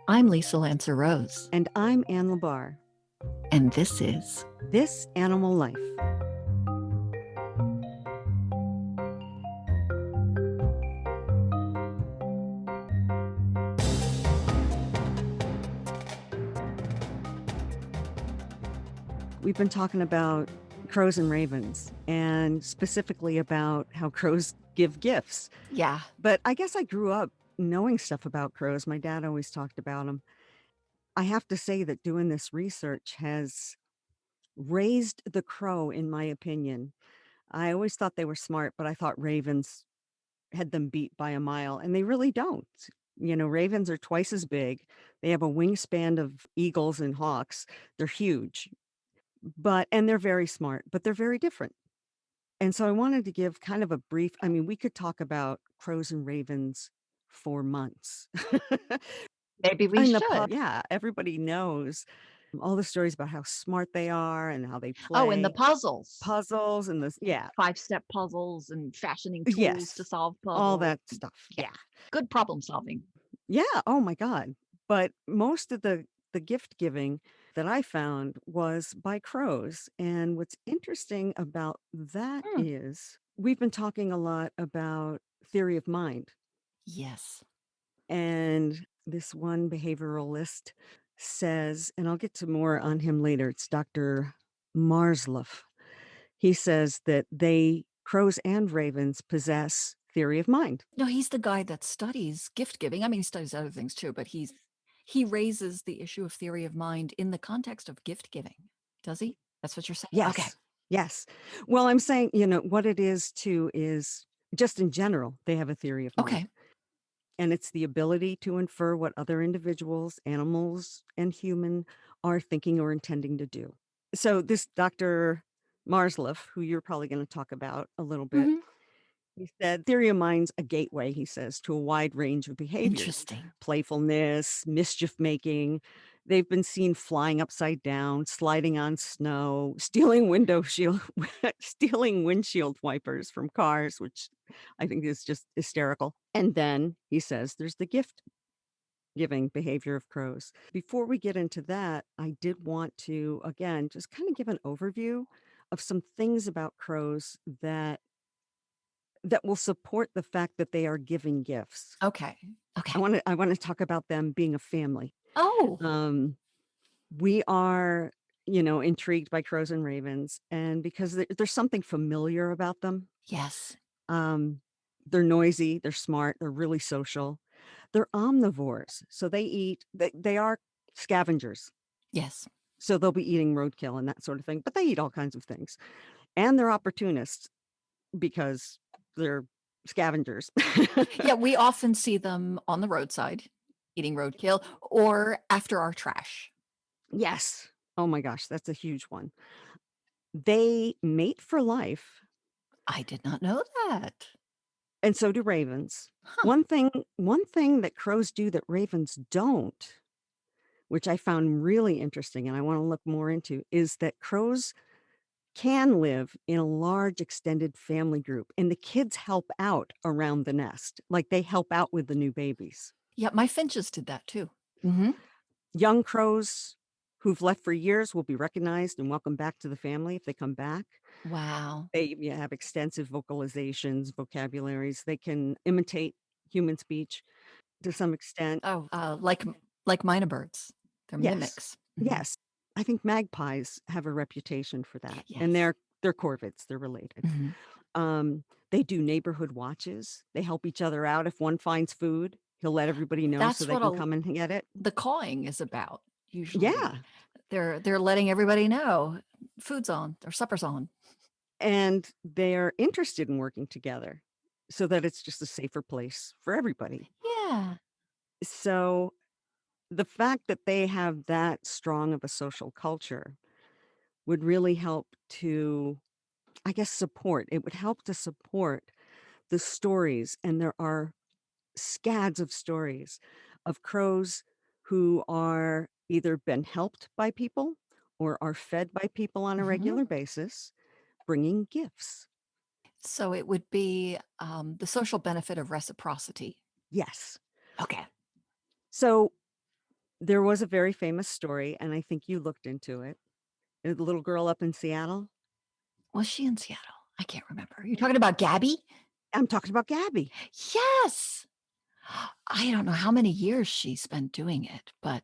I'm Lisa Lancer Rose, And I'm Ann Labar. and this is This Animal Life. We've been talking about crows and ravens, and specifically about how crows give gifts. Yeah. But I guess I grew up knowing stuff about crows. My dad always talked about them. I have to say that doing this research has raised the crow, in my opinion. I always thought they were smart, but I thought ravens had them beat by a mile, and they really don't. Ravens are twice as big. They have a wingspan of eagles and hawks. They're huge, and they're very smart, but they're very different. And so I wanted to give kind of a brief. I mean, we could talk about crows and ravens for months. Maybe we should. Yeah, everybody knows all the stories about how smart they are and how they Oh, and the play puzzles. puzzles and this. Yeah, 5-step puzzles and fashioning tools to yes, solve all puzzles. that stuff. Yeah. Yeah. Good problem solving. Yeah, oh my god. But most of the gift giving that I found was by crows, and what's interesting about that Mm. is we've been talking a lot about theory of mind, Yes. and this one behavioralist says, and I'll get to more on him later, it's Dr. Marsloff. He says that crows and ravens possess theory of mind. No, he's the guy that studies gift giving. I mean, he studies other things too, but he raises the issue of theory of mind in the context of gift giving. Does he? That's what you're saying? Okay. Yes. Yes. Well, I'm saying, what it is too is just in general, they have a theory of mind. Okay. And it's the ability to infer what other individuals, animals, and human are thinking or intending to do. So this Dr. Marsloff, who you're probably going to talk about a little bit, Mhm. he said theory of mind's a gateway, he says, to a wide range of behaviors, Interesting. playfulness, mischief making. They've been seen flying upside down, sliding on snow, stealing windshield wipers from cars, which I think is just hysterical. And then he says there's the gift giving behavior of crows. Before we get into that, I did want to, again, just kind of give an overview of some things about crows that will support the fact that they are giving gifts. Okay. Okay. I wanna talk about them being a family. Oh, Um, we are, intrigued by crows and ravens, and because there's something familiar about them. yes. Um, they're noisy, they're smart, they're really social. They're omnivores, so they are scavengers, Yes. so they'll be eating roadkill and that sort of thing, but they eat all kinds of things. And they're opportunists because they're scavengers. Yeah, we often see them on the roadside eating roadkill or after our trash. Yes. Oh my gosh, that's a huge one. They mate for life, I did not know that. and so do ravens. Huh. One thing that crows do that ravens don't, which I found really interesting and I want to look more into, is that crows can live in a large extended family group, and the kids help out around the nest. Like, they help out with the new babies. Yeah, my finches did that too. Mhm. Young crows who've left for years will be recognized and welcomed back to the family if they come back. Wow. They have extensive vocalizations, vocabularies. They can imitate human speech to some extent. Oh, like mynah birds. They're Yes. mimics. Mhm. Yes. I think magpies have a reputation for that, and Yes. they're corvids, they're related. Mhm. Um, they do neighborhood watches. They help each other out. If one finds food, he'll let everybody know so That's they what can come and get it. the cawing is about, Yeah, usually. They're letting everybody know food's on or supper's on. and they're interested in working together so that it's just a safer place for everybody. Yeah. So the fact that they have that strong of a social culture would really help to, I guess, support. It would help to support the stories, and there are scads of stories of crows who are either been helped by people or are fed by people on a Mhm. regular basis, bringing gifts. So it would be, the social benefit of reciprocity. Yes. Okay. So there was a very famous story, and I think you looked into it. The little girl up in Seattle. Was she in Seattle? I can't remember. You're talking about Gabby? I'm talking about Gabby. Yes! I don't know how many years she's been doing it, but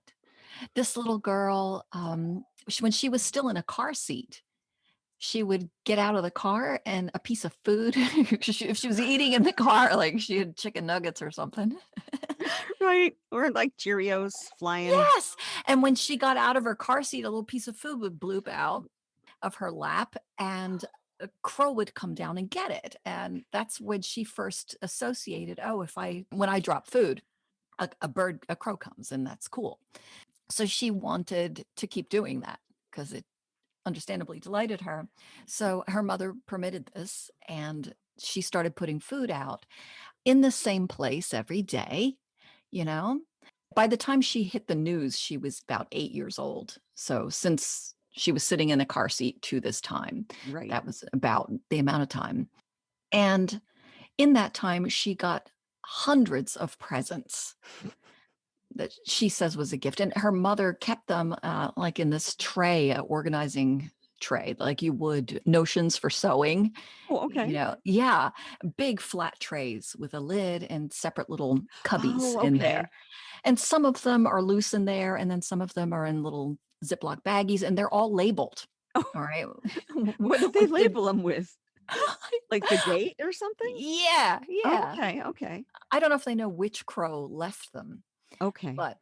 this little girl, when she was still in a car seat, she would get out of the car and a piece of food, if she was eating in the car, like she had chicken nuggets or something. Right, or like Cheerios flying. Yes, and when she got out of her car seat, a little piece of food would bloop out of her lap, and a crow would come down and get it, and that's when she first associated, "Oh, if I when I drop food, a crow comes, and that's cool." So she wanted to keep doing that because it understandably delighted her. So her mother permitted this, and she started putting food out in the same place every day, you know? By the time she hit the news, she was about 8 years old. So since she was sitting in a car seat to this time, Right. that was about the amount of time. And in that time, she got hundreds of presents that she says was a gift, and her mother kept them, like, in this tray, organizing tray, like you would notions for sewing, Oh, okay. Yeah, big flat trays with a lid and separate little cubbies Oh, in there, okay. and some of them are loose in there, and then some of them are in little Ziploc baggies, and they're all labeled, Oh, all right? what did they With the label them with? Like the date or something? Yeah, Oh, yeah. okay, okay. I don't know if they know which crow left them, Okay. but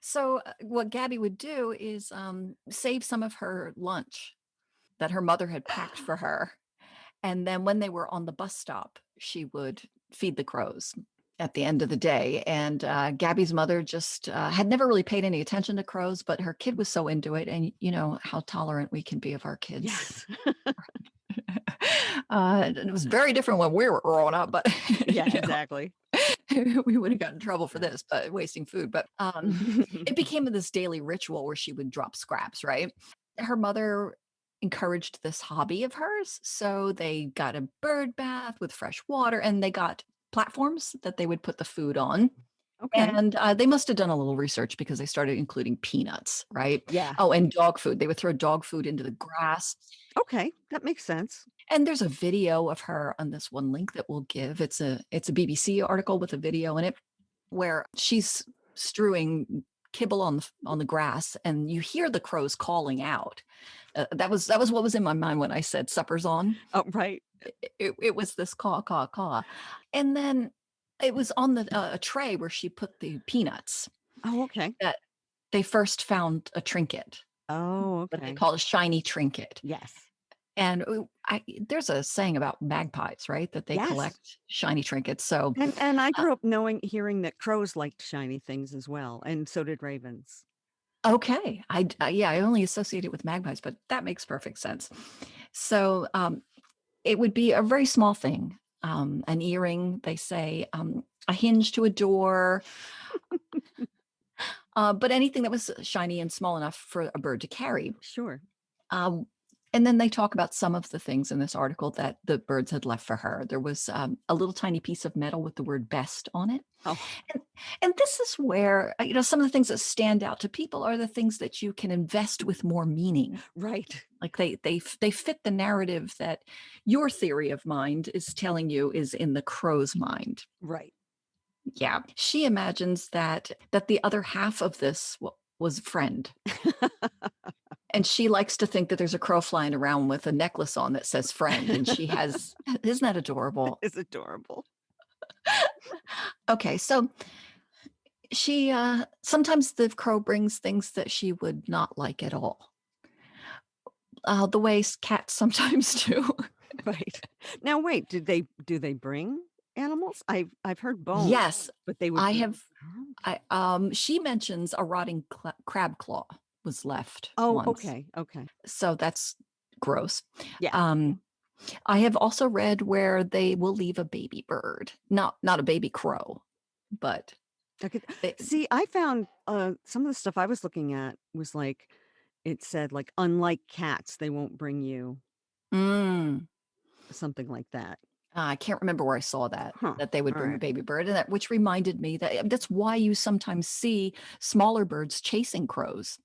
so, what Gabby would do is, save some of her lunch that her mother had packed for her, and then when they were on the bus stop, she would feed the crows at the end of the day, and, Gabby's mother just, had never really paid any attention to crows, but her kid was so into it, and you know how tolerant we can be of our kids. Yes. It was very different when we were growing up, but, Yeah, you know exactly. we would have gotten in trouble for Yeah. this, but wasting food. But it became this daily ritual where she would drop scraps, right? Her mother encouraged this hobby of hers. So they got a bird bath with fresh water and they got platforms that they would put the food on. Okay. And they must have done a little research because they started including peanuts, right? Yeah. Oh, and dog food. They would throw dog food into the grass. Okay, that makes sense. And there's a video of her on this one link that we'll give. It's a BBC article with a video in it where she's strewing kibble on the grass, and you hear the crows calling out. That was what was in my mind when I said supper's on. Oh, right. It was this caw caw caw, and then it was on a tray where she put the peanuts Oh, okay. that they first found a trinket, Oh, what they okay. call a shiny trinket. Yes. And there's a saying about magpies, right? That they Yes. collect shiny trinkets. So And I grew up hearing that crows liked shiny things as well, and so did ravens. okay, yeah, I only associate it with magpies, but that makes perfect sense. So it would be a very small thing, an earring, they say, a hinge to a door, but anything that was shiny and small enough for a bird to carry. Sure. Um, and then they talk about some of the things in this article that the birds had left for her. There was a little tiny piece of metal with the word best on it. Oh, And, and this is where, some of the things that stand out to people are the things that you can invest with more meaning. right. Like they fit the narrative that your theory of mind is telling you is in the crow's mind. Right. Yeah, she imagines that the other half of this was a friend. And she likes to think that there's a crow flying around with a necklace on that says friend, and she has isn't that adorable? It's adorable. Okay, so she, sometimes the crow brings things that she would not like at all, the way cats sometimes do. Right. Now wait, do they bring animals? I've heard bones, Yes, but they would I bring. have she mentions a rotting crab claw was left Oh, once, okay, okay. so that's gross. Yeah. Um, I have also read where they will leave a baby bird, not a baby crow, but Okay. they See, I found, some of the stuff I was looking at was like it said, like, "Unlike cats, they won't bring you" mm. something like that. I can't remember where I saw that, Huh. that they would All bring a right. baby bird, and that which reminded me that that's why you sometimes see smaller birds chasing crows,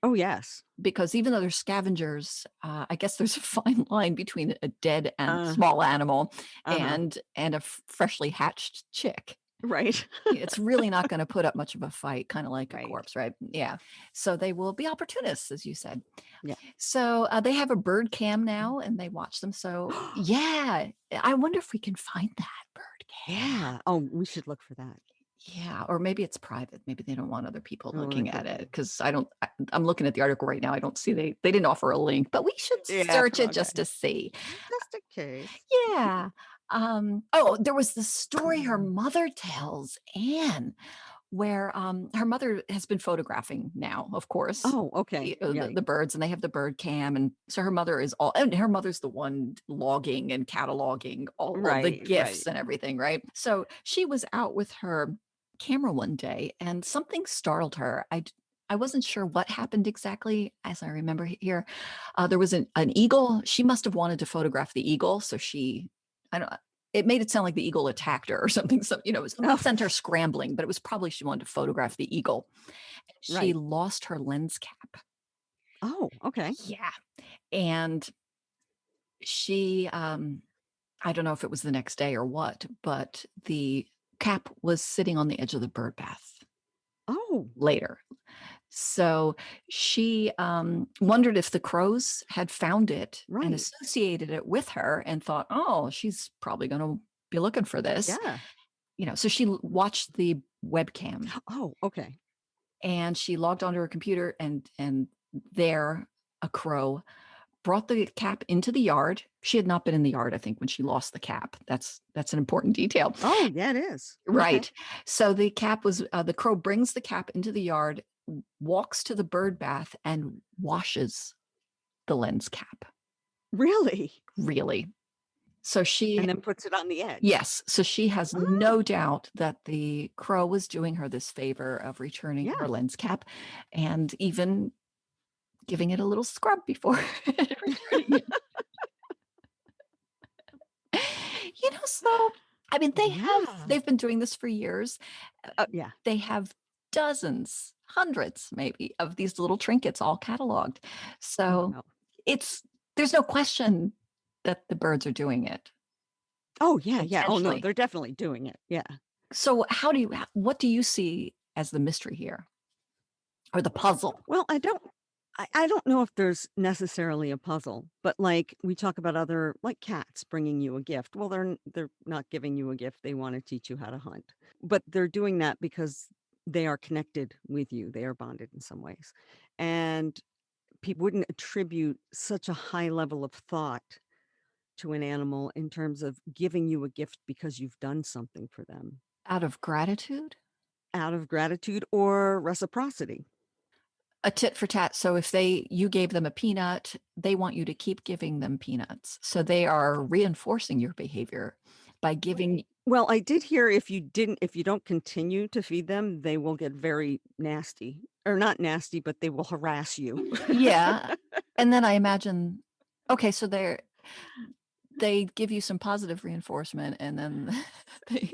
Oh, yes. because even though they're scavengers, I guess there's a fine line between a dead and Uh, small animal uh-huh. and a freshly hatched chick. Right. It's really not gonna put up much of a fight, kinda like a Right. corpse, right? Yeah. So they will be opportunists, as you said. Yeah. So, they have a bird cam now, and they watch them, so yeah, I wonder if we can find that bird cam. Yeah. Oh, we should look for that. Yeah, or maybe it's private, maybe they don't want other people Oh, it looking could at be. it, 'cause I'm looking at the article right now, I don't see they didn't offer a link, but we should Yeah. search it just Okay. to see. Just in case. Yeah. Oh, there was the story her mother tells, Anne, where, her mother has been photographing now, of course, Oh, okay. the Right. birds, and they have the bird cam, and so her mother is all and her mother's the one logging and cataloging all of the Right. gifts Right. and everything, right? So, she was out with her camera one day, and something startled her. I wasn't sure what happened exactly, as I remember here. There was an eagle. She must have wanted to photograph the eagle, so I don't it made it sound like the eagle attacked her or something, something Oh, sent her scrambling, but it was probably she wanted to photograph the eagle. She right. lost her lens cap. Oh, okay. Yeah, and she, I don't know if it was the next day or what, but the cap was sitting on the edge of the bird bath Oh, later. So she, wondered if the crows had found it and right. associated it with her and thought, "Oh, she's probably gonna be looking for this." Yeah. So she watched the webcam, Oh, okay. and she logged onto her computer, and there a crow brought the cap into the yard. She had not been in the yard, I think, when she lost the cap. That's an important detail. Oh, yeah, it is. Okay. Right. So the crow brings the cap into the yard, walks to the bird bath, and washes the lens cap. Really? Really. So she And then puts it on the edge. Yes, so she has Oh, no doubt that the crow was doing her this favor of returning her yeah. lens cap and even giving it a little scrub before returning it. So, I mean, Yeah. they've been doing this for years. Uh, Yeah. they have dozens, hundreds maybe, of these little trinkets all cataloged. So, Wow. it's there's no question that the birds are doing it Oh, yeah, yeah. Oh, no, intentionally. they're definitely doing it. Yeah. So, what do you see as the mystery here or the puzzle? Well, I don't know if there's necessarily a puzzle, but, like, we talk about other like, cats bringing you a gift. Well, they're not giving you a gift, they wanna teach you how to hunt. But they're doing that because they are connected with you, they are bonded in some ways. And people wouldn't attribute such a high level of thought to an animal in terms of giving you a gift because you've done something for them Out of gratitude? out of gratitude or reciprocity. A tit for tat. So if you gave them a peanut, they want you to keep giving them peanuts. So they are reinforcing your behavior by giving. Well, I did hear if you don't continue to feed them, they will get very nasty. Or not nasty, but they will harass you. Yeah. And then I imagine, okay, so they give you some positive reinforcement, and then they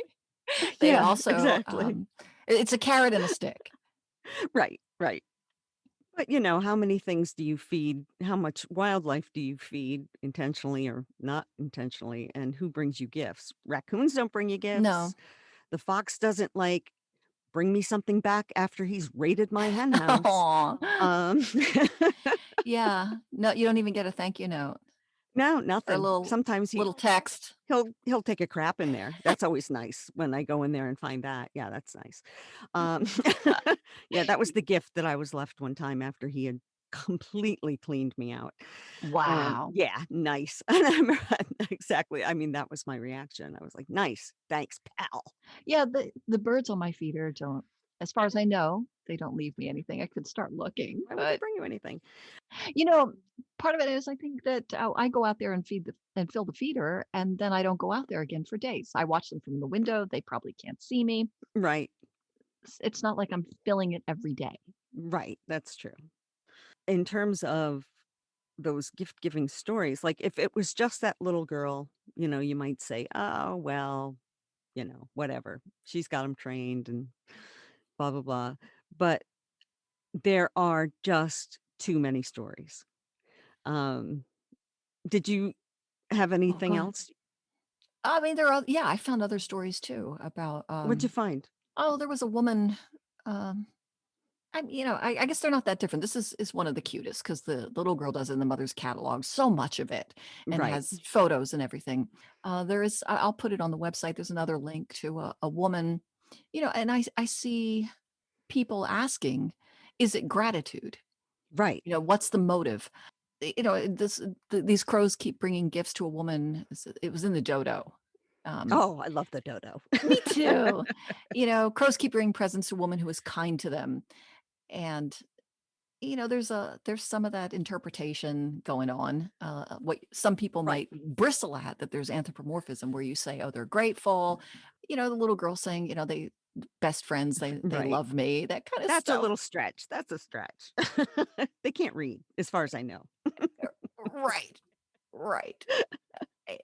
they Yeah, also, exactly. it's a carrot and a stick. Right, right. But, how many things do you feed? How much wildlife do you feed intentionally or not intentionally? And who brings you gifts? Raccoons don't bring you No. gifts. The fox doesn't, like, bring me something back after he's raided my hen house. Aw. Um, Yeah. No, you don't even get a thank you note no, or a nothing. little Sometimes little text. he'll take a crap in there. That's always nice when I go in there and find that. Yeah, that's nice. Um, yeah, that was the gift that I was left one time after he had completely cleaned me out. Wow. Yeah, nice. And I remember exactly. I mean, that was my reaction. I was like, "Nice, thanks, pal." Yeah, the birds on my feeder don't, as far as I know, they don't leave me anything. I could start looking, Why would they but, bring you anything? you know, part of it is I think that, I go out there and fill the feeder, and then I don't go out there again for days. I watch them from the window, they probably can't see me. Right, It's not like I'm filling it every day. right. That's true. In terms of those gift giving stories, like if it was just that little girl, you might say, "Oh, well, whatever. She's got them trained and blah, blah, blah." But there are just too many stories. Um, did you have Oh, anything go ahead. else? I mean, there are yeah, I found other stories too about, What'd you find? oh, there was a woman, um I guess they're not that different. This is one of the cutest because the little girl does in the mother's catalog so much of it and Right, has photos and everything. I'll put it on the website. There's another link to a woman, and I see people asking, is it gratitude? right. What's the motive? These crows keep bringing gifts to a woman. It was in the dodo. Um, Oh, I love the dodo. Me too. Crows keep bringing presents to a woman who is kind to them. And there's some of that interpretation going on. What some people Right, might bristle at, that there's anthropomorphism where you say, "Oh, they're grateful." The little girl saying, they best friends, they right. love me, that kind of That's a stuff. little stretch. That's a stretch. They can't read, as far as I know. Right, right.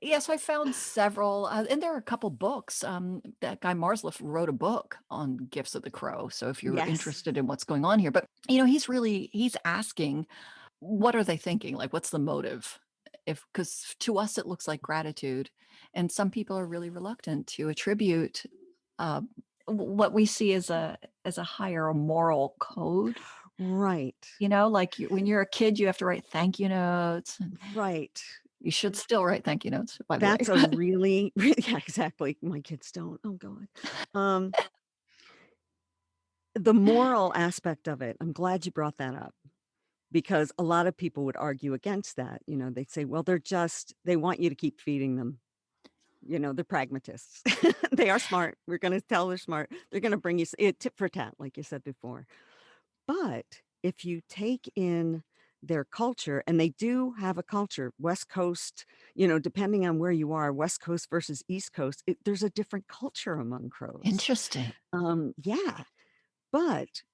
Yes, I found several, and there are a couple books. That guy Marsliff wrote a book on gifts of the crow. So if you're Yes. interested in what's going on here, but he's asking, what are they thinking? Like, what's the motive? If Because to us it looks like gratitude, and some people are really reluctant to attribute uh, what we see as a higher moral code. Right, Like when you're a kid, you have to write thank you notes. And right. you should still write thank you notes, by the way. That's a really yeah, exactly. My kids don't. Oh god. Um, the moral aspect of it, I'm glad you brought that up because a lot of people would argue against that. They'd say, "Well, they want you to keep feeding them." They're pragmatists. They are smart. We're gonna tell they're smart. They're gonna bring you tit for tat, like you said before. But if you take in their culture, and they do have a culture, West Coast, depending on where you are, West Coast versus East Coast, there's a different culture among crows. Interesting. Yeah, but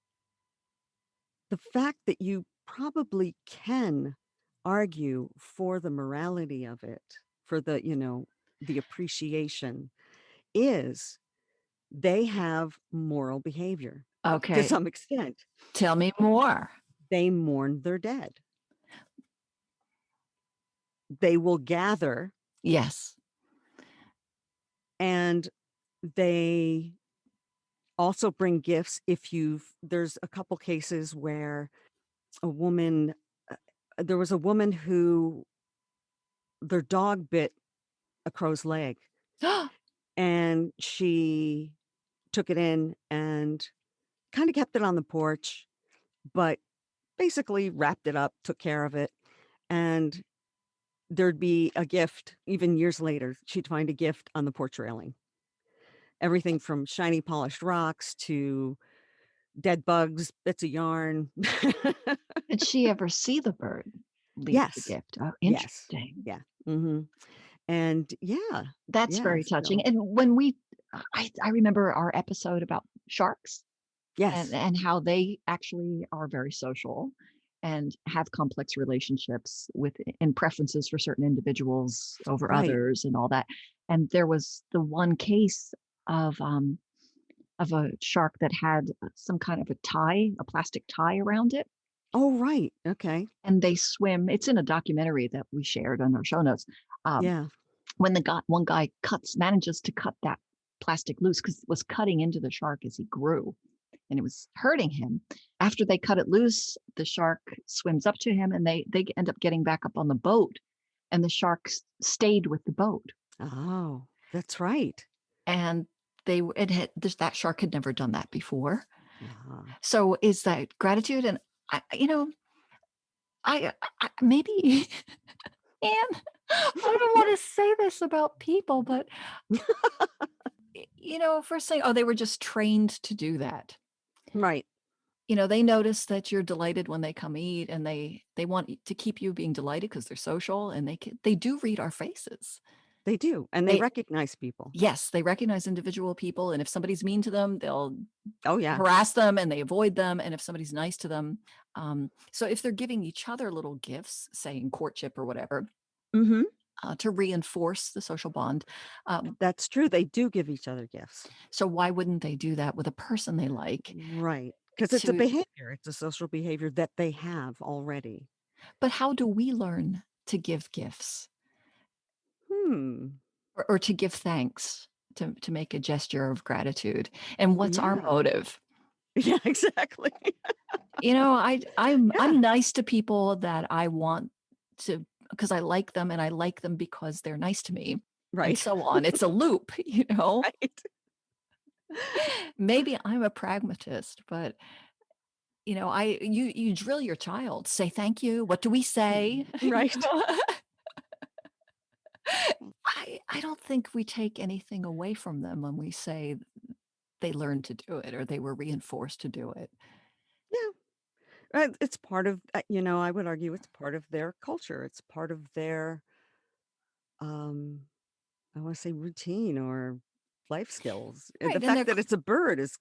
the fact that you probably can argue for the morality of it, for the appreciation is they have moral behavior to Okay, some extent. tell me more. They mourn their dead. They will gather Yes. and they also bring gifts there's a couple cases where a woman uh, there was a woman who their dog bit a crow's leg, and she took it in and kinda kept it on the porch, but basically wrapped it up, took care of it, and there'd be a gift even years later, she'd find a gift on the porch railing. Everything from shiny polished rocks to dead bugs, bits of yarn. Did she ever see the bird leave the Yes. gift? Oh, Yes. interesting. Yeah. Mhm. And yeah. That's Yeah, very touching, so and I remember our episode about sharks and yes. and how they actually are very social and have complex relationships with and preferences for certain individuals over Right. others and all that, and there was the one case of a shark that had some kind of a plastic tie around it, Oh, right. Okay. and they swim. It's in a documentary that we shared on our show notes. Um, Yeah. when one guy manages to cut that plastic loose because it was cutting into the shark as he grew, and it was hurting him. After they cut it loose, the shark swims up to him, and they end up getting back up on the boat, and the shark stayed with the boat, Oh, that's right. and that shark had never done that before. Uh-huh. So is that gratitude? And I, you know, I maybe, and I don't want to say this about people, but if we're saying, oh, they were just trained to do that. Right. They notice that you're delighted when they come eat, and they want to keep you being delighted because they're social, and they do read our faces. They do, and they They recognize people. Yes, they recognize individual people, and if somebody's mean to them, they'll Oh, yeah. harass them and they avoid them, and if somebody's nice to them, so if they're giving each other little gifts, say in courtship or whatever, Mhm. to reinforce the social bond. Um, That's true. They do give each other gifts. so why wouldn't they do that with a person they like? Right. Because it's a To behavior. It's a social behavior that they have already. But how do we learn to give gifts Hmm. or to give thanks, to make a gesture of gratitude? And what's our Yeah. motive? Yeah, exactly. You know, Yeah. I'm nice to people that I want to because I like them and I like them because they're nice to me and Right. so on. It's a loop, you know? Right. Maybe I'm a pragmatist, but, you drill your child, "Say thank you. What do we say?" You Right. know? I don't think we take anything away from them when we say they learned to do it or they were reinforced to do it. Yeah. It's part of, I would argue it's part of their culture. It's part of their, um, I want to say routine or life skills. The Right, and fact that it's a bird is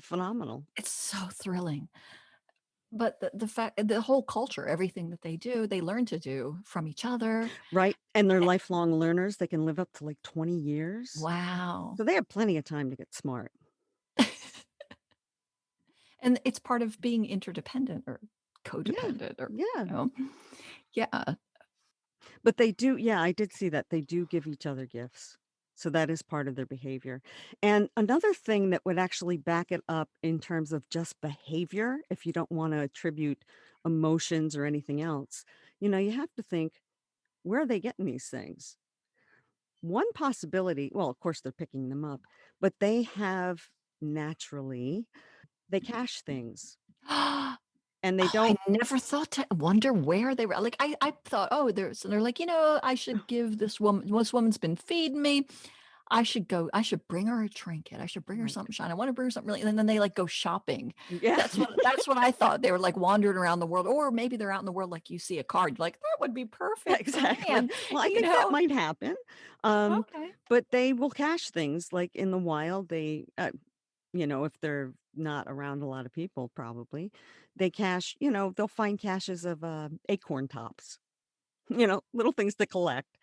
phenomenal. it's so thrilling. But the whole culture, everything that they do, they learn to do from each other. Right. And they're lifelong learners. They can live up to like 20 years. Wow. So they have plenty of time to get smart. And it's part of being interdependent or Yeah. codependent or, Yeah. you know? Yeah. But they do, yeah, I did see that. They do give each other gifts. So that is part of their behavior. And another thing that would actually back it up in terms of just behavior, if you don't want to attribute emotions or anything else, you have to think, where are they getting these things? One possibility, well, of course, they're picking them up, but they have naturally, they cache things and they Oh, I don't, never thought to wonder where they were. Like, I thought, "Oh, they're like, I should give this woman's been feeding me. I should bring her a trinket. I should bring her right. something shiny. I wanna bring her something really," and then they, like, go shopping. Yeah, That's what I thought. They were, like, wandering around the world, or maybe they're out in the world, like, you see a card, like, "That would be yeah, perfect for exactly. Anne," Well, I you think that know? might happen. Um, Okay. but they will cache things like in the wild. If they're not around a lot of people, probably they cache, they'll find caches of acorn tops, little things to collect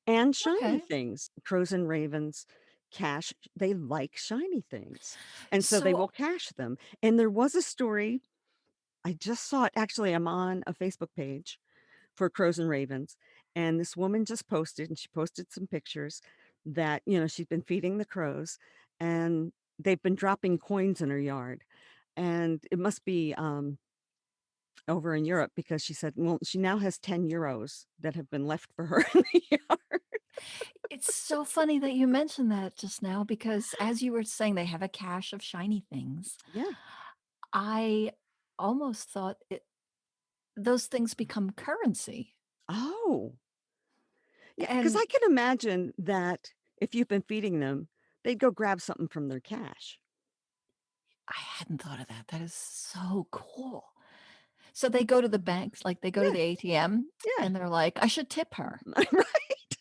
and shiny Okay. things. Crows and ravens they like shiny things. And so they So will cache them. And there was a story, I just saw it. Actually, I'm on a Facebook page for crows and ravens. And this woman just posted, and she posted some pictures that, she's been feeding the crows and they've been dropping coins in her yard. And it must be over in Europe because she said, well, she now has 10 euros that have been left for her in the yard. it's so funny that you mentioned that just now because as you were saying they have a cache of shiny things, Yeah. I almost thought those things become currency, Oh, yeah. Because and I can imagine that if you've been feeding them, they'd go grab something from their cash. I hadn't thought of that. That is so cool. So they go to the banks, like, they go to Yeah. the ATM, Yeah. and they're like, "I should tip her." Right.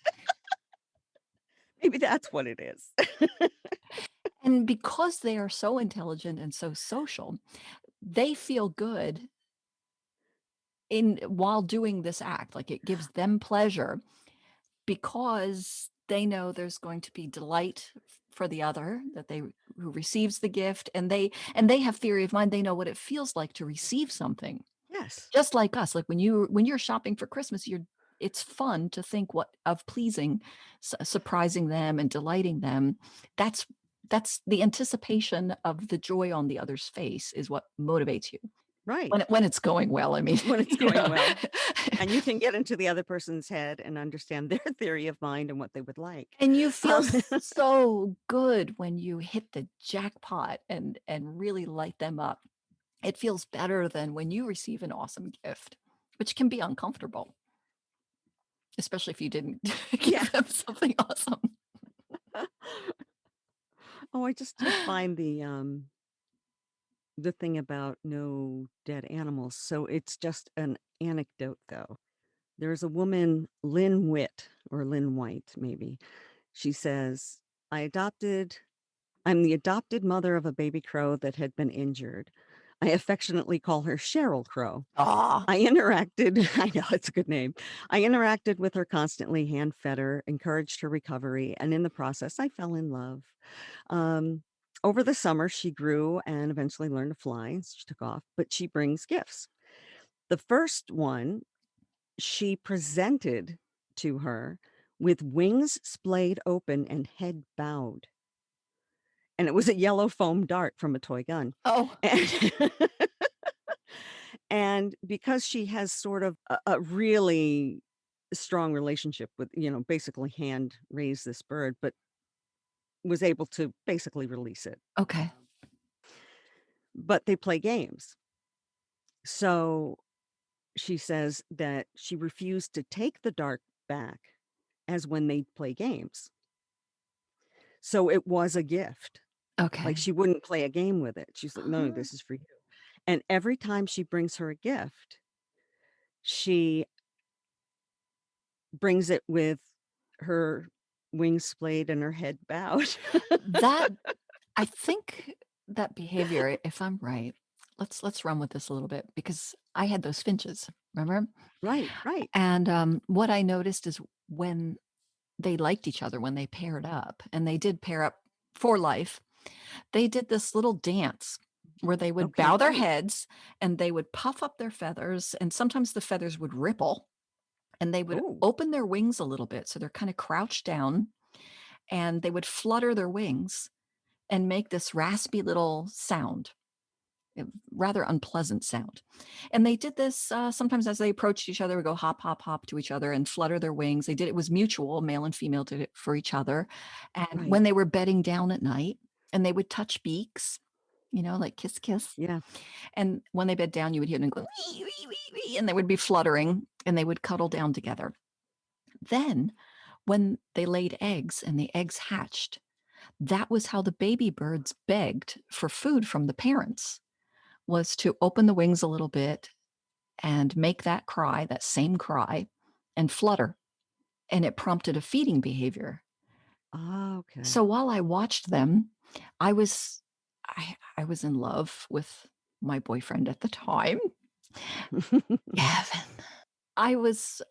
Maybe that's what it is. And because they are so intelligent and so social, they feel good in while doing this act, like, it gives them pleasure because they know there's going to be delight for the other that they who receives the gift, and they have theory of mind, they know what it feels like to receive something. Yes. Just like us, like when you're shopping for Christmas, it's fun to think what of pleasing, surprising them and delighting them. That's that's the anticipation of the joy on the other's face is what motivates you. Right. When it's going well, I mean, When it's you going know? well. And you can get into the other person's head and understand their theory of mind and what they would like. And you feel Um, so good when you hit the jackpot and really light them up. It feels better than when you receive an awesome gift, which can be uncomfortable, especially if you didn't yeah. give them something awesome. Oh, I just did find the thing about no dead animals. So it's just an anecdote though. There's a woman, Lynn Witt or Lynn White, maybe. She says, I'm the adopted mother of a baby crow that had been injured. I affectionately call her Cheryl Crow. Aw. I interacted I know, it's a good name. I interacted with her constantly, hand fed her, encouraged her recovery, and in the process, I fell in love. Um, Over the summer, she grew and eventually learned to fly. She took off, but she brings gifts. The first one she presented to her with wings splayed open and head bowed, and it was a yellow foam dart from a toy gun. Oh, And and because she has sort of a really strong relationship with, basically hand raised this bird, but was able to basically release it. okay. But they play games. So she says that she refused to take the dart back as when they play games. So it was a gift. Like, Okay. she wouldn't play a game with it. She's like, "No, Uh-huh. this is for you." And every time she brings her a gift, she brings it with her wings splayed and her head bowed. That I think that behavior, if I'm right, let's run with this a little bit because I had those finches, remember? Right, right. And, what I noticed is when they liked each other, when they paired up, and they did pair up for life, they did this little dance where they would Okay, bow their great. heads and they would puff up their feathers, and sometimes the feathers would ripple, and they would Oh, open their wings a little bit, so they're kinda crouched down, and they would flutter their wings and make this raspy little sound, a rather unpleasant sound. And they did this sometimes as they approached each other, would go hop, hop, hop to each other and flutter their wings. They did it was mutual, male and female did it for each other. And right. when they were bedding down at night, and they would touch beaks, like kiss, kiss. Yeah. And when they bed down, you would hear them go, wee, wee, wee, wee, and they would be fluttering and they would cuddle down together. Then, when they laid eggs and the eggs hatched, that was how the baby birds begged for food from the parents, was to open the wings a little bit and make that cry, that same cry, and flutter, and it prompted a feeding behavior. Ah, okay. So while I watched them, I was I was in love with my boyfriend at the time, Gavin. I was,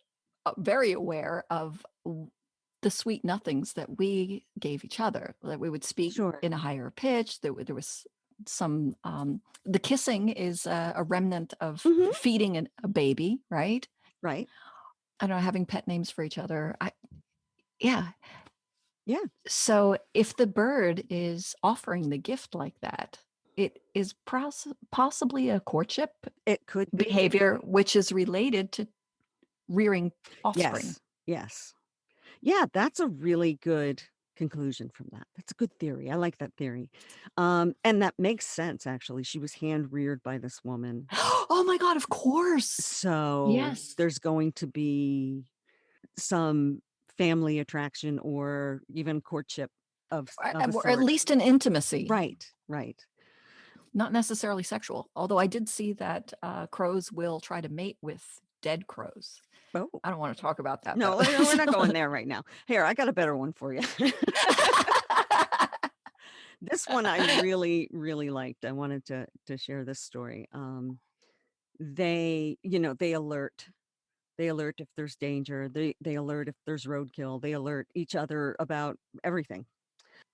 very aware of the sweet nothings that we gave each other, that we would speak Sure. in a higher pitch. There was some, the kissing is a remnant of Mhm. feeding a baby, right? Right. I don't know, having pet names for each other. Yeah. Yeah. So if the bird is offering the gift like that, it is possibly a courtship It could be. behavior, which is related to rearing offspring. Yes. Yes. Yeah, that's a really good conclusion from that. That's a good theory. I like that theory. And that makes sense, actually. She was hand reared by this woman. Oh my god, of course. So Yes. there's going to be some family attraction or even courtship of a Or at sort. least an intimacy, Right, right. not necessarily sexual. Although I did see that crows will try to mate with dead crows. Oh, I don't want to talk about that no, though. we're not going there right now. Here, I got a better one for you. This one I really, really liked. I wanted to share this story. They alert if there's danger. They alert if there's roadkill. They alert each other about everything.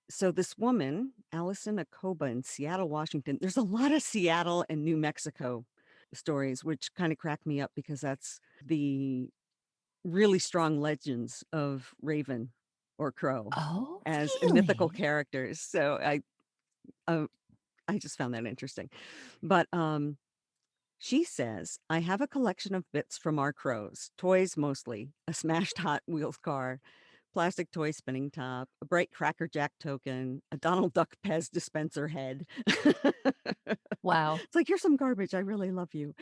So this woman, Allison Acoba in Seattle, Washington. There's a lot of Seattle and New Mexico stories, which kind of crack me up because that's the really strong legends of Raven or Crow Oh, as mythical really? characters. So uh, I just found that interesting. But she says, I have a collection of bits from our crows, toys mostly, a smashed Hot Wheels car, plastic toy spinning top, a bright Cracker Jack token, a Donald Duck Pez dispenser head. Wow. It's like, here's some garbage. I really love you.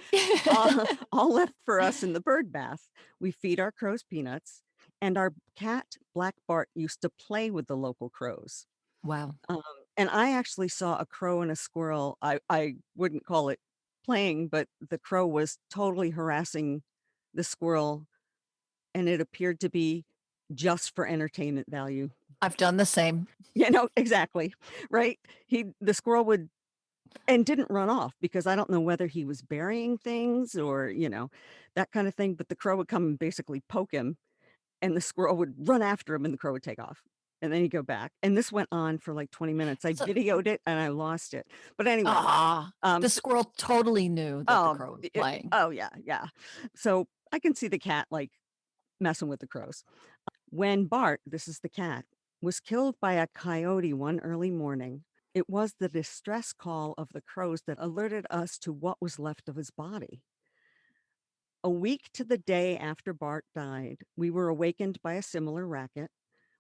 All left for us in the bird bath. We feed our crows peanuts, and our cat, Black Bart, used to play with the local crows. Wow. Um, and I actually saw a crow and a squirrel. I wouldn't call it playing, but the crow was totally harassing the squirrel, and it appeared to be just for entertainment value. I've done the same. Exactly. Right? The squirrel would and didn't run off because I don't know whether he was burying things or, that kind of thing, but the crow would come and basically poke him, and the squirrel would run after him, and the crow would take off, and then he'd go back, and this went on for, like, 20 minutes. I So videoed it, and I lost it, but anyway, the so squirrel totally knew that the crow was playing. oh, yeah, yeah. So, I can see the cat, like, messing with the crows. When Bart, this is the cat, was killed by a coyote one early morning, it was the distress call of the crows that alerted us to what was left of his body. A week to the day after Bart died, we were awakened by a similar racket.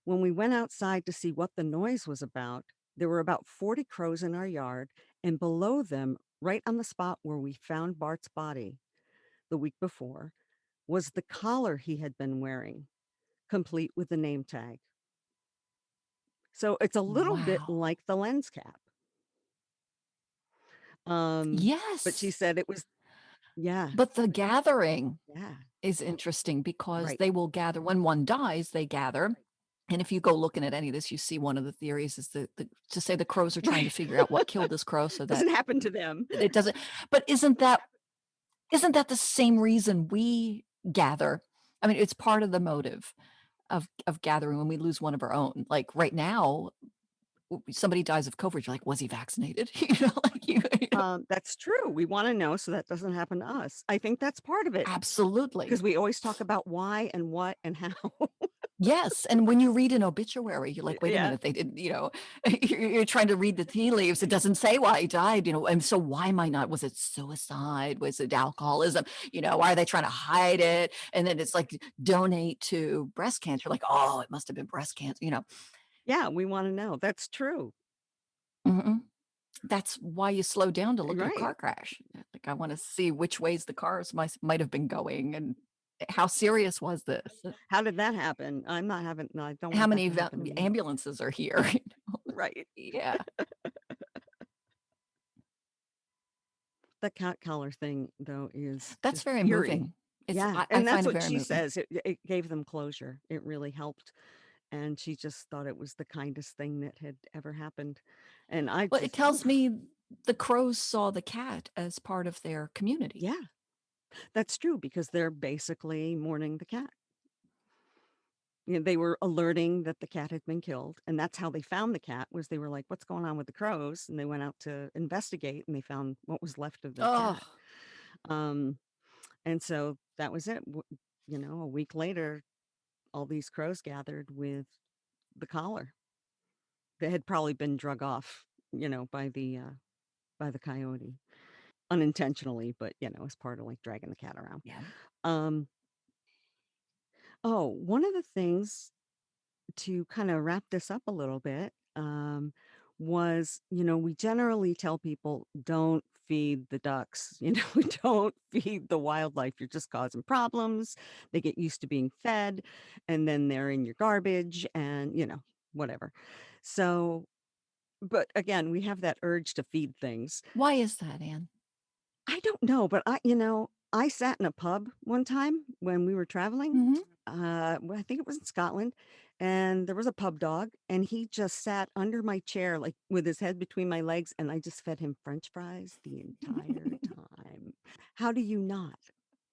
When we went outside to see what the noise was about, there were about 40 crows in our yard, and below them, right on the spot where we found Bart's body the week before, was the collar he had been wearing, complete with the name tag. So it's a little bit Wow. like the lens cap. Um, but she Yes. said it was, yeah, But the gathering yeah, is interesting because right. they will gather when one dies, they gather. And if you go looking at any of this, you see one of the theories is the to say the crows are trying to Right. figure out what killed this crow so that Doesn't happen to them. it doesn't. But isn't that the same reason we gather? I mean, it's part of the motive of gathering when we lose one of our own. Like right now, somebody dies of COVID, you're like, was he vaccinated? Like That's true. We wanna know so that doesn't happen to us. I think that's part of it because absolutely. we always talk about why and what and how. Yes, and when you read an obituary, you're like, "Wait a Yeah. minute, they didn't," you're trying to read the tea leaves, it doesn't say why he died, and so why am I not was it suicide? Was it alcoholism? Why are they trying to hide it? And then it's like, donate to breast cancer, like, "Oh, it must have been breast cancer." Yeah, we wanna know. That's true. Mhm. That's why you slow down to look at a Right. car crash. Like, I wanna see which ways the cars might have been going and how serious was this? How did that happen? I'm not having no, I don't How want that many to happen to me. ambulances are here? Right. Yeah. The cat collar thing, though, is That's just very eerie. moving. It's Yeah, I and find that's it what very she moving. says. It gave them closure. It really helped, and she just thought it was the kindest thing that had ever happened, and I Well, it just tells oof. me the crows saw the cat as part of their community. Yeah, that's true because they're basically mourning the cat. They were alerting that the cat had been killed, and that's how they found the cat was they were like, "What's going on with the crows?" And they went out to investigate, and they found what was left of their cat. Oh, Um, and so that was it. A week later, all these crows gathered with the collar that had probably been drug off, by the coyote unintentionally, but as part of like dragging the cat around. yeah. Um, oh, one of the things to kind of wrap this up a little bit, was, we generally tell people don't feed the ducks, don't feed the wildlife. You're just causing problems. They get used to being fed and then they're in your garbage and, whatever. So, but again, we have that urge to feed things. Why is that, Anne? I don't know, but I sat in a pub one time when we were traveling. Mhm. Well, I think it was in Scotland, and there was a pub dog, and he just sat under my chair, like with his head between my legs, and I just fed him French fries the entire time. How do you not?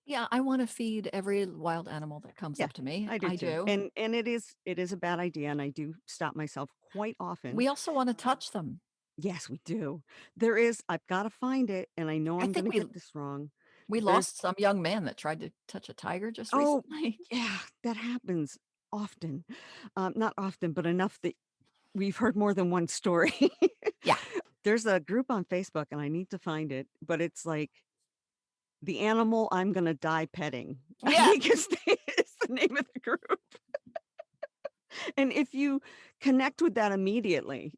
Yeah, I wanna feed every wild animal that comes Yeah, up to me. I do I too, do. and it is a bad idea, and I do stop myself quite often. We also wanna touch them. Yes, we do. There is. I've got to find it, and I know I I'm going think to we get this wrong. we There's lost some young man that tried to touch a tiger just Oh, recently. yeah, that happens often. Not often, but enough that we've heard more than one story. Yeah. There's a group on Facebook, and I need to find it, but it's like "The Animal I'm Gonna Die Petting," I Yeah. think is the name of the group, and if you connect with that immediately,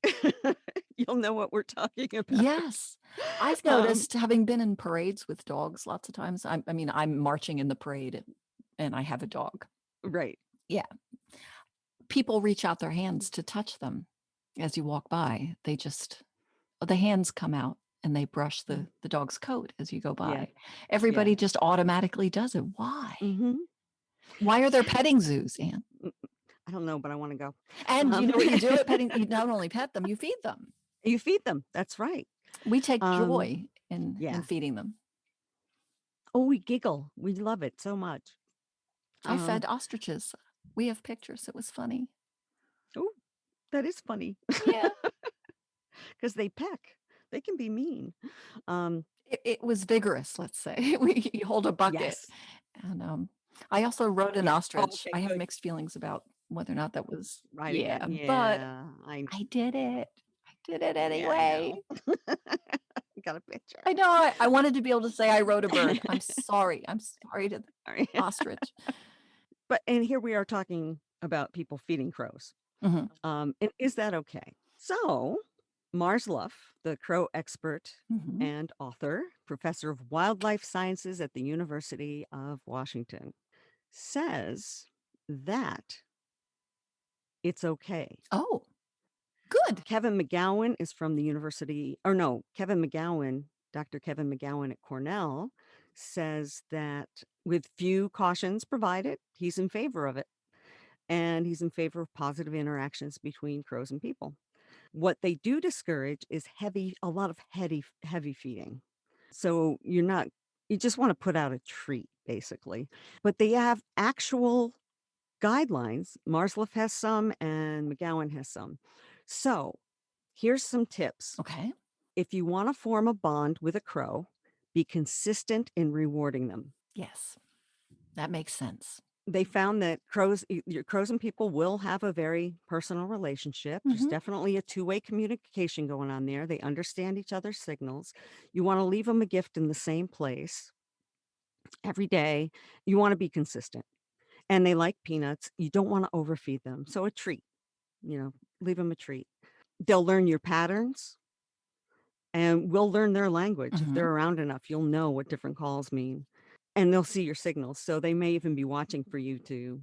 you'll know what we're talking about. Yes. I've Um, noticed having been in parades with dogs lots of times, I'm marching in the parade and I have a dog. right, Yeah. People reach out their hands to touch them as you walk by. The hands come out and they brush mm, the dog's coat as you go yeah, by. yeah, Everybody just automatically does it. Why? mhm. Why are there petting zoos, Anne? Mm, I don't know, but I wanna go. And you Um know what you do at petting you not only pet them, you feed them. You feed them, that's right. We take Um, joy in yeah. feeding them. Oh, we giggle. We love it so much. I fed Um, ostriches. We have pictures. It was funny. oh, that is funny Yeah. because they peck. They can be mean. Um, It was vigorous, let's say. We you hold a bucket, yes. and, I also rode an Yeah. Oh, ostrich. okay, I have good. mixed feelings about whether or not that was Riding it. yeah, but Yeah. I did it. I did it Yeah, I anyway. know. Got a picture. I know, I wanted to be able to say I rode a bird. I'm sorry. I'm sorry to the Sorry. ostrich. But and here we are talking about people feeding crows. Mhm, And is that okay? So, Marsluff, the crow expert mhm. and author, professor of wildlife sciences at the University of Washington, says that it's okay. Oh, good. Kevin McGowan is from the university, or no, Kevin McGowan, Dr. Kevin McGowan at Cornell says that with few cautions provided, he's in favor of it. And he's in favor of positive interactions between crows and people. What they do discourage is a lot of heavy feeding. So you just want to put out a treat, basically. But they have actual guidelines. Marsliff has some and McGowan has some. So here's some tips. Okay. If you want to form a bond with a crow, be consistent in rewarding them. Yes, that makes sense. They found that your crows and people will have a very personal relationship. There's Mhm. definitely a two-way communication going on there. They understand each other's signals. You want to leave them a gift in the same place every day. You want to be consistent. And they like peanuts. You don't want to overfeed them. So a treat, leave them a treat. They'll learn your patterns and will learn their language. If Mhm. they're around enough, you'll know what different calls mean. And they'll see your signals. So they may even be watching for you to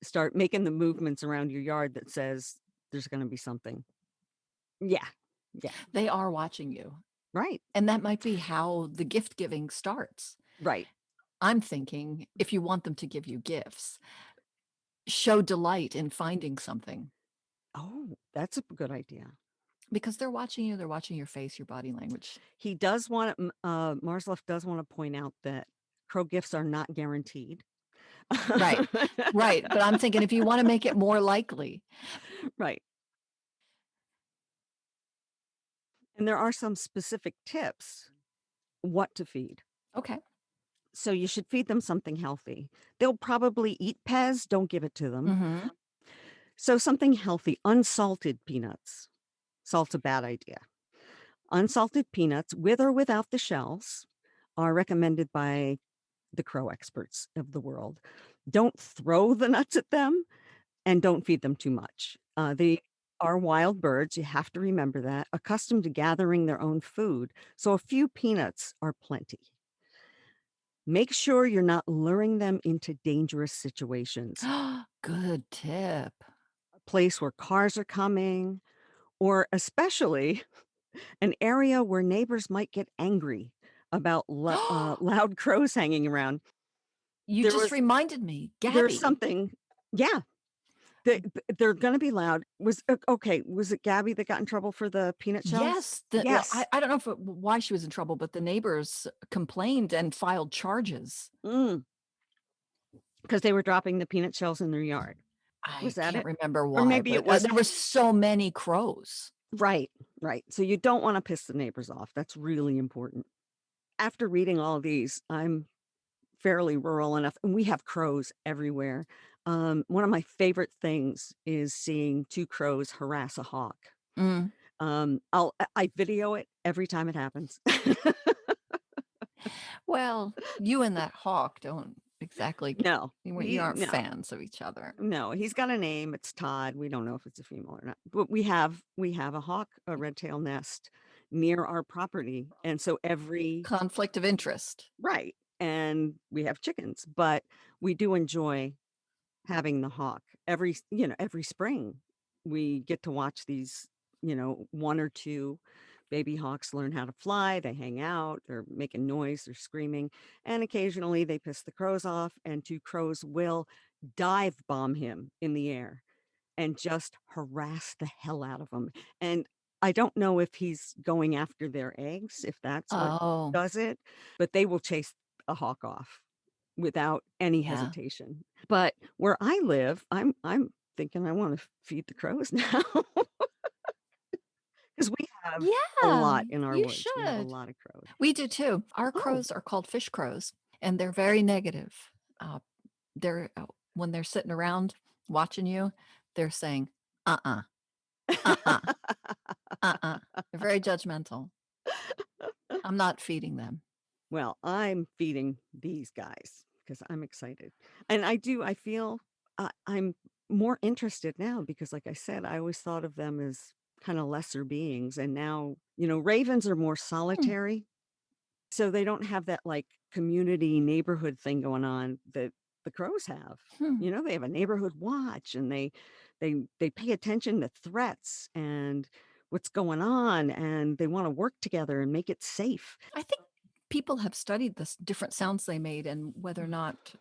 start making the movements around your yard that says there's gonna be something. Yeah. Yeah. They are watching you, Right. and that might be how the gift giving starts. Right. I'm thinking if you want them to give you gifts, show delight in finding something Oh, that's a good idea. because they're watching you, they're watching your face, your body language. He does want Marsloff does wanna point out that crow gifts are not guaranteed. Right, right, but I'm thinking if you wanna make it more likely. Right. And there are some specific tips what to feed. Okay. So you should feed them something healthy. They'll probably eat Pez, don't give it to them. Mhm. So something healthy, unsalted peanuts. Salt's a bad idea. Unsalted peanuts, with or without the shells, are recommended by the crow experts of the world. Don't throw the nuts at them and don't feed them too much. They are wild birds. You have to remember that, accustomed to gathering their own food. So a few peanuts are plenty. Make sure you're not luring them into dangerous situations, Good tip. a place where cars are coming, or especially an area where neighbors might get angry about loud crows hanging around. You There just was reminded me, there's Gabby. something yeah, they're gonna be loud. Okay, was it Gabby that got in trouble for the peanut shells? Yes, the well, Yes. I don't know if why she was in trouble, but the neighbors complained and filed charges. Mm, because they were dropping the peanut shells in their yard. Was I that can't it? remember Or why, maybe it but, was there were so many crows. right, right. So you don't wanna piss the neighbors off. That's really important. After reading all these, I'm fairly rural enough, and we have crows everywhere. One of my favorite things is seeing 2 crows harass a hawk. Mm. I video it every time it happens. Well, you and that hawk don't exactly get No, you aren't fans of each other. no, he's got a name, it's Todd, we don't know if it's a female or not, but we have a hawk, a red-tailed nest near our property, and so every Conflict of interest. right, and we have chickens, but we do enjoy having the hawk. Every spring, we get to watch these, 1 or 2 baby hawks learn how to fly, they hang out, they're making noise, they're screaming, and occasionally they piss the crows off, and 2 crows will dive bomb him in the air and just harass the hell out of him, and I don't know if he's going after their eggs, if that's what Oh, does it, but they will chase a hawk off without any yeah. hesitation. But where I live, I'm thinking I wanna feed the crows now because we have a Yeah, lot in our you woods. We have a should. lot of crows. We do too. Our Oh. crows are called fish crows, and they're very negative. Uh, they're when they're sitting around watching you, they're saying, "Uh-uh, uh-uh, uh-uh." They're very judgmental. I'm not feeding them. Well, I'm feeding these guys because 'cause I'm excited. And I feel I'm more interested now because like I said, I always thought of them as kinda lesser beings, and now, ravens are more Hmm, solitary, so they don't have that, like, community neighborhood thing going on that the crows have. hmm. They have a neighborhood watch, and they pay attention to threats and what's going on, and they wanna work together and make it safe. I think people have studied the different sounds they made and whether or not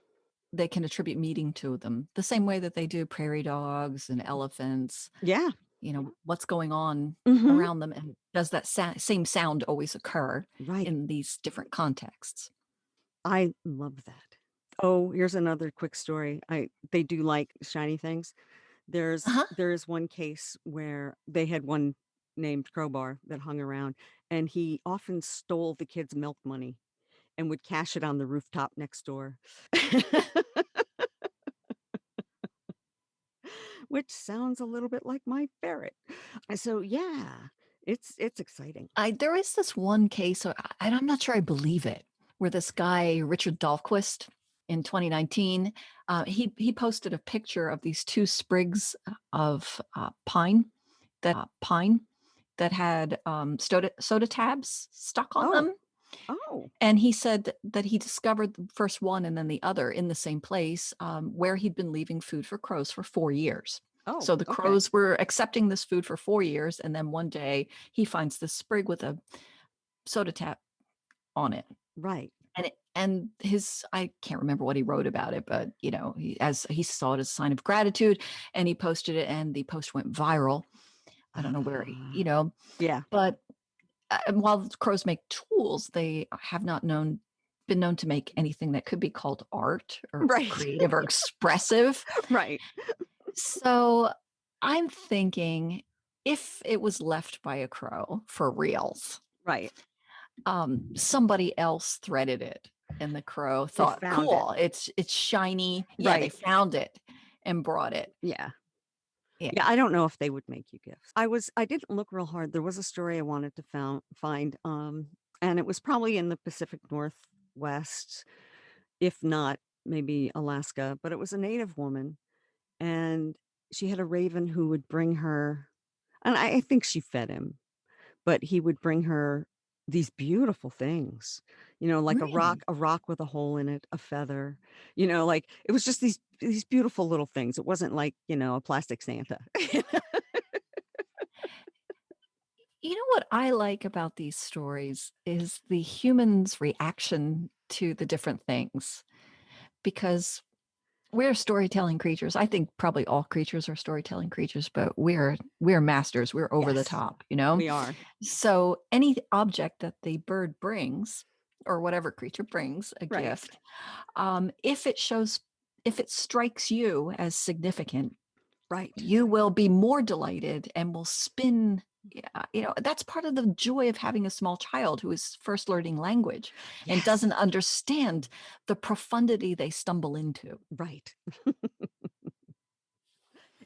they can attribute meaning to them, the same way that they do prairie dogs and elephants. Yeah. What's going on Mhm. around them, and does that same sound always occur Right. in these different contexts? I love that. Oh, here's another quick story. They do like shiny things. Uh-huh. There's one case where they had one named Crowbar that hung around, and he often stole the kids' milk money and would cash it on the rooftop next door. Which sounds a little bit like my ferret. So yeah, it's exciting. I There is this one case, and I'm not sure I believe it, where this guy, Richard Dahlquist, in 2019, he posted a picture of these 2 sprigs of, pine that had, soda tabs stuck on Oh, them. oh, And he said that he discovered the first one and then the other in the same place, where he'd been leaving food for crows for 4 years. oh, So the okay. crows were accepting this food for 4 years, and then one day he finds this sprig with a soda tap on it. Right. And his I can't remember what he wrote about it, but, as he saw it as a sign of gratitude, and he posted it, and the post went viral. I don't know where, Ah, yeah. but while crows make tools, they have not been known to make anything that could be called art or Right. creative or expressive. Right. So I'm thinking if it was left by a crow for reals, Right. somebody else threaded it, and the crow They thought, found it. "Cool, it's shiny." Yeah, they Right. found it and brought it. Yeah. Yeah, Yeah. I don't know if they would make you gifts. I didn't look real hard. There was a story I wanted to find, and it was probably in the Pacific Northwest, if not maybe Alaska, but it was a native woman, and she had a raven who would bring her, and I think she fed him, but he would bring her these beautiful things, like Really? a rock with a hole in it, a feather, like it was just these beautiful little things. It wasn't like, a plastic Santa. You know what I like about these stories is the human's reaction to the different things, because we're storytelling creatures. I think probably all creatures are storytelling creatures, but we're masters. We're over the Yes, top, you know? we are. So any object that the bird brings or whatever creature brings, a Right, gift, if it strikes you as significant, right. you will be more delighted and will spin. Yeah, that's part of the joy of having a small child who is first learning language and Yes, doesn't understand the profundity they stumble into. right.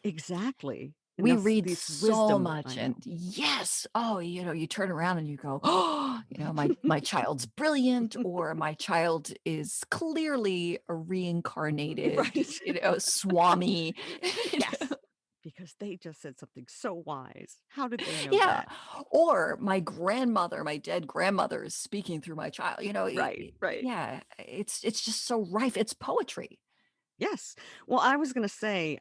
Exactly, and We that's read this so wisdom, much I and know. yes, oh, you turn around and you go, "Oh, my child's brilliant," or "My child is clearly a reincarnated, Right. swami." You know? Yes, because they just said something so wise. How did they know Yeah, that? or my dead grandmother is speaking through my child, Right, right. yeah, it's just so rife, it's poetry. Yes. Well, I was gonna say,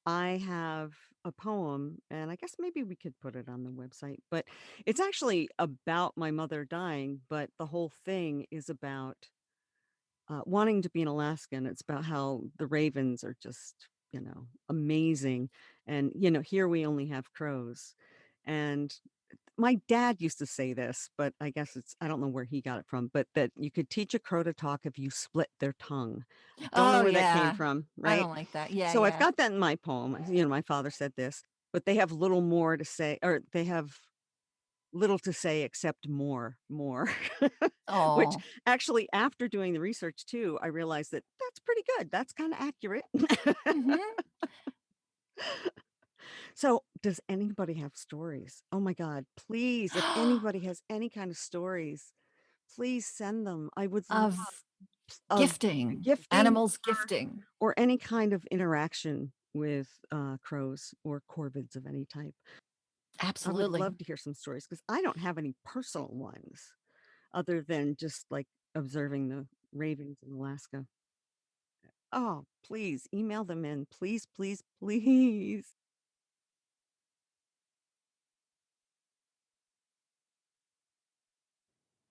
I have a poem, and I guess maybe we could put it on the website, but it's actually about my mother dying, but the whole thing is about wanting to be an Alaskan. It's about how the ravens are just, amazing. And, here we only have crows. And my dad used to say this, but I guess I don't know where he got it from, but that you could teach a crow to talk if you split their tongue. Don't know Oh, where that came yeah. from, I right? don't like that. Yeah, So I've yeah. got that in my poem. My father said this, but they have little more to say, or they have little to say except more, more. Which Oh. actually, after doing the research too, I realized that that's pretty good. That's kind of accurate. Mhm. So, does anybody have stories? Oh my God, please, if anybody has any kind of stories, please send them. I would love Of of gifting, gifting animals gifting. or any kind of interaction with crows or corvids of any type. I would Absolutely. love to hear some stories because I don't have any personal ones other than just like observing the ravens in Alaska. Oh, please email them in. Please, please, please.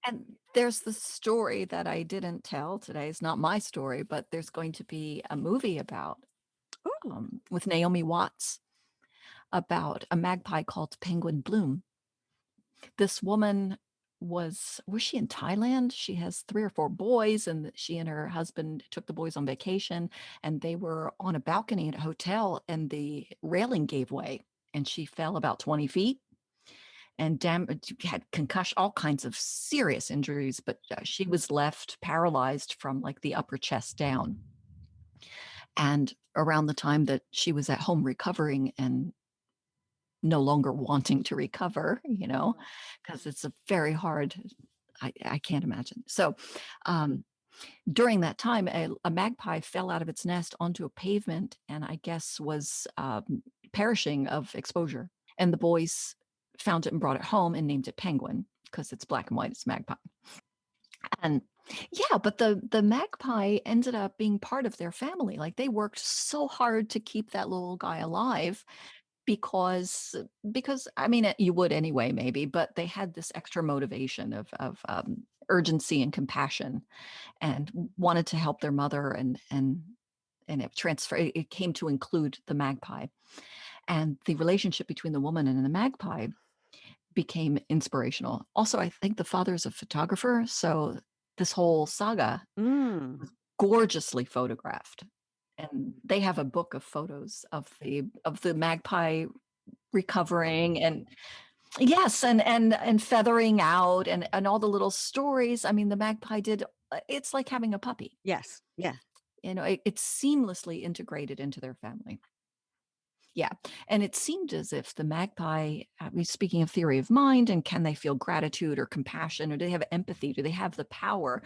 And there's the story that I didn't tell today. It's not my story, but there's going to be a movie about, Oh, with Naomi Watts, about a magpie called Penguin Bloom. This woman was she in Thailand? She has 3 or 4 boys, and she and her husband took the boys on vacation, and they were on a balcony at a hotel, and the railing gave way, and she fell about 20 feet and had concussion, all kinds of serious injuries, but she was left paralyzed from like the upper chest down. And around the time that she was at home recovering and no longer wanting to recover, because it's a very hard, I can't imagine. So um, during that time, a magpie fell out of its nest onto a pavement and I guess was perishing of exposure. And the boys found it and brought it home and named it Penguin because it's black and white, it's magpie. And yeah, but the magpie ended up being part of their family. Like they worked so hard to keep that little guy alive because I mean you would anyway maybe, but they had this extra motivation of urgency and compassion and wanted to help their mother and it came to include the magpie, and the relationship between the woman and the magpie became inspirational. Also, I think the father's a photographer, so this whole saga mm. was gorgeously photographed. And they have a book of photos of the magpie recovering and yes, and feathering out and all the little stories. I mean, the magpie did it's like having a puppy. Yes. Yeah. It's seamlessly integrated into their family. Yeah. And it seemed as if the magpie, I mean, speaking of theory of mind, and can they feel gratitude or compassion, or do they have empathy? Do they have the power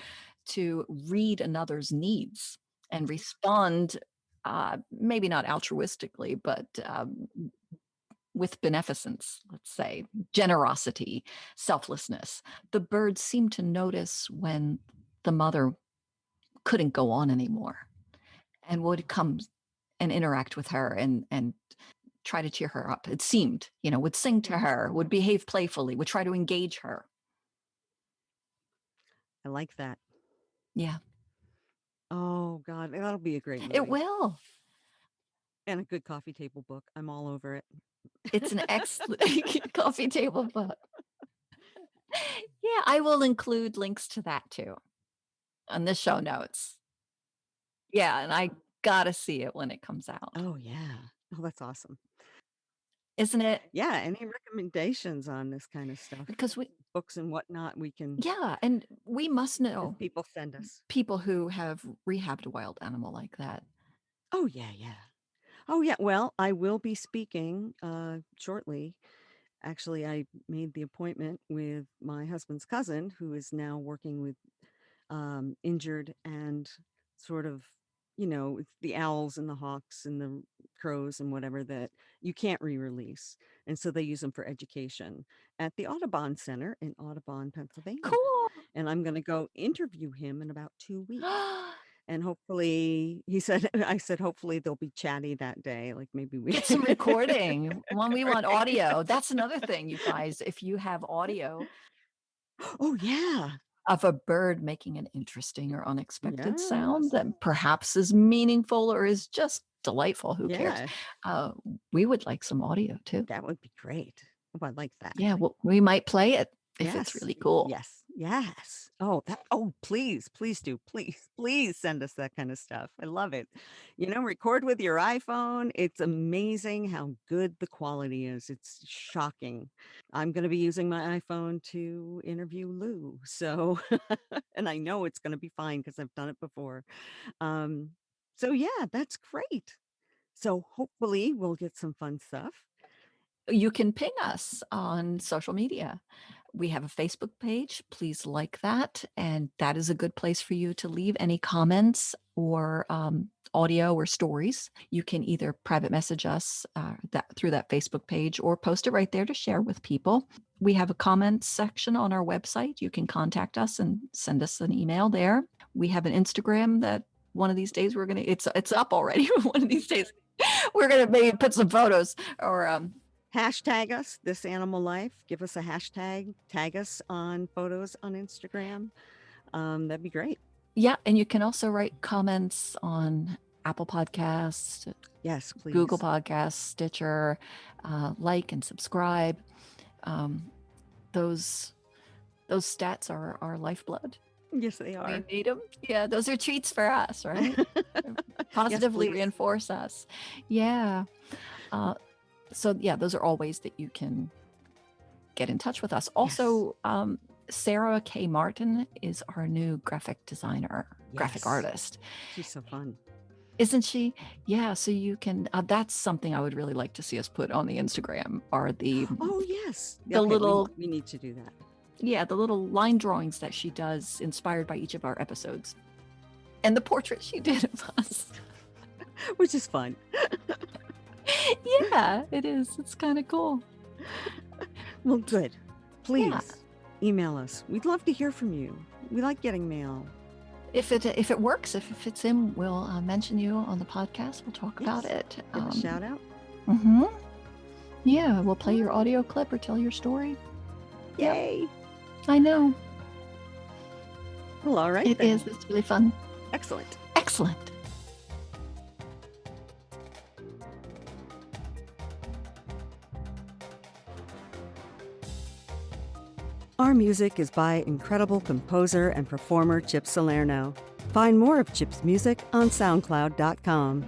to read another's needs and respond, maybe not altruistically, but with beneficence, let's say, generosity, selflessness? The birds seem to notice when the mother couldn't go on anymore and would come and interact with her and try to cheer her up. It seemed, would sing to her, would behave playfully, would try to engage her. I like that. Yeah, Oh God, that'll be a great it movie will. and a good coffee table book. I'm all over it. It's an excellent coffee table book. Yeah, I will include links to that too on the show notes. Yeah, and I gotta see it when it comes out. Oh yeah. Oh, that's awesome. Isn't it? Yeah. Any recommendations on this kind of stuff? Because Books and whatnot we can yeah, and we must that know people send us. people who have rehabbed a wild animal like that. Oh yeah, yeah. Oh yeah. Well, I will be speaking shortly. Actually, I made the appointment with my husband's cousin who is now working with injured and sort of, it's the owls and the hawks and the crows and whatever that you can't re-release. And so they use them for education at the Audubon Center in Audubon, Pennsylvania. Cool. And I'm going to go interview him in about 2 weeks. And hopefully, he said, I said, hopefully they'll be chatty that day. Like maybe we. Get some recording. When we want Right. audio, that's another thing, you guys. If you have audio Oh, yeah. of a bird making an interesting or unexpected sound Yes. that perhaps is meaningful or is just delightful, who cares? Yeah. Uh, we would like some audio too. That would be great. Oh, I like that. Yeah, well, we might play it if it's Yes. really cool. Yes. Yes. Oh, please, please do. Please, please send us that kind of stuff. I love it. Record with your iPhone. It's amazing how good the quality is. It's shocking. I'm going to be using my iPhone to interview Lou. So, and I know it's going to be fine because I've done it before. Um, so yeah, that's great. So hopefully we'll get some fun stuff. You can ping us on social media. We have a Facebook page. Please like that. And that is a good place for you to leave any comments or audio or stories. You can either private message us through that Facebook page or post it right there to share with people. We have a comments section on our website. You can contact us and send us an email there. We have an Instagram that one of these days it's up already. One of these days we're gonna maybe put some photos or Hashtag us, This Animal Life. Give us a hashtag. Tag us on photos on Instagram. That'd be great. Yeah, and you can also write comments on Apple Podcasts, Yes, please. Google Podcasts, Stitcher, like and subscribe. Those stats are our lifeblood. Yes, they are. We need them. Yeah, those are treats for us, right? Positively reinforce us. Yeah. So yeah, those are all ways that you can get in touch with us. Also, Sarah K. Martin is our new graphic designer, graphic artist. She's so fun. Isn't she? Yeah. So you can, that's something I would really like to see us put on the Instagram are the, oh yes, the little, we need to do that. Yeah. The little line drawings that she does inspired by each of our episodes and the portrait she did of us. Which is fun. Yeah, it is. It's kind of cool. Well, good. Please email us. We'd love to hear from you. We like getting mail. If it works, if it fits in, we'll mention you on the podcast. We'll talk about it. Give a shout out. Mm-hmm. Yeah, we'll play your audio clip or tell your story. Yay! Yep. I know. Well, all right. It is. It's really fun. Excellent. Excellent. Our music is by incredible composer and performer Chip Salerno. Find more of Chip's music on SoundCloud.com.